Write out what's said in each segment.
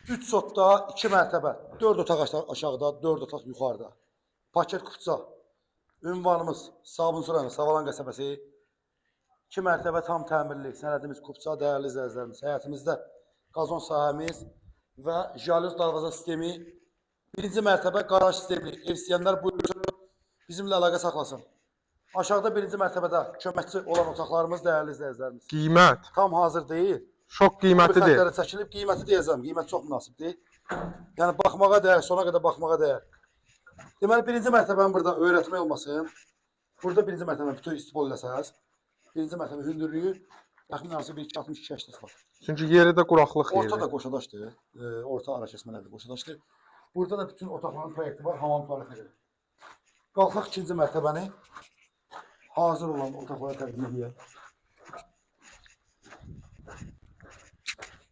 3 sotda, 2 mərtəbə, 4 otaq aşağıda, 4 otaq yuxarıda. Paket kupça. Ünvanımız Sabunçu rayonu, Savalan qəsəbəsi. 2 mərtəbə tam təmirli, sənədimiz kupça, dəyərli izləyicilərimiz. Həyətimizdə qazon sahəmiz və jalüz darvaza sistemi. Birinci mərtəbə qaraj sistemli. Ev istəyənlər buyursun, bizimlə əlaqə saxlasın. Aşağıda birinci mərtəbədə köməkçi olan otaqlarımız, dəyərli izləyicilərimiz. Qiymət Tam hazır deyil. çox qiymətidir. Xətlərə çəkilib, qiyməti deyəcəm. Qiymət çox münasibdir. Yəni baxmağa dəyər, sona qədər baxmağa dəyər. Deməli, birinci mərtəbənin burada öyrətmək olmasın. Burada birinci mərtəbənin bütün istifadə eləsəz. Birinci mərtəbə hündürlüyü təxminən 1.62 var. Çünki yeri də quraqlıq yeri. Orta da qoşadaşdır. Orta ara kəsmələrdə qoşadaşdır. Burada da bütün otaqların proyekti var, hamam tualetə görə. Qalxaq ikinci mərtəbəni hazır olan otaqlara təqdim edək.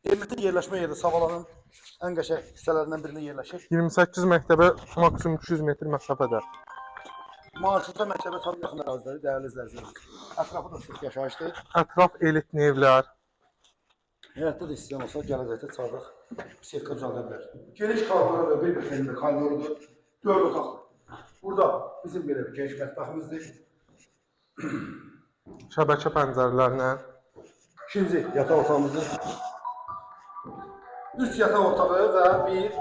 Evimizin yerləşmə yeri Savalanın ən qəşəng hissələrindən birində yerləşir. 28 məktəbə maksimum 200 metr məsafədə. Marşruta məktəbə tam yaxın əraziləri, dəyərli izləyicilərimiz. Ətrafı da sıx yaşayışdır. Ətraf elitli evlər. Həyatda da istəyən olsa, gələcəkdə çardaq sirka düzəldə bilər. Geniş koridoru bir xeyində koridorudur, 4 otaqdır. Burada bizim belə bir geniş mətbəximizdir. Şəbəkə pəncərələrlə. İkinci yataq otağımızdır. 3 yataq otağı və bir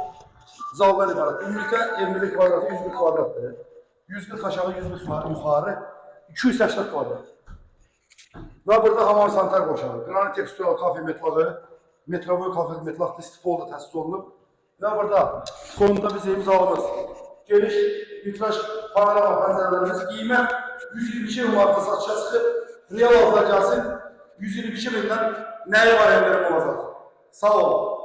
zaldan ibarət. Ümumilikdə 21 kvadratı 140 kvadratdır. 140 aşağı, 140 yuxarı, 280 kvadrat. Və burada hamam sanitar qoşağı, qranit tekstural kafe metlağı, metrovoy kafe metlaqlı stipol da təsis olunub. Və burada sonunda bizim zalımız, geniş vitraj panorama pəncərələrimiz, qiymət 122 manatda satışa çıxıb, real alfa gəlsin, 122 mindən nəyi var endirim olacaq. Sağ olun.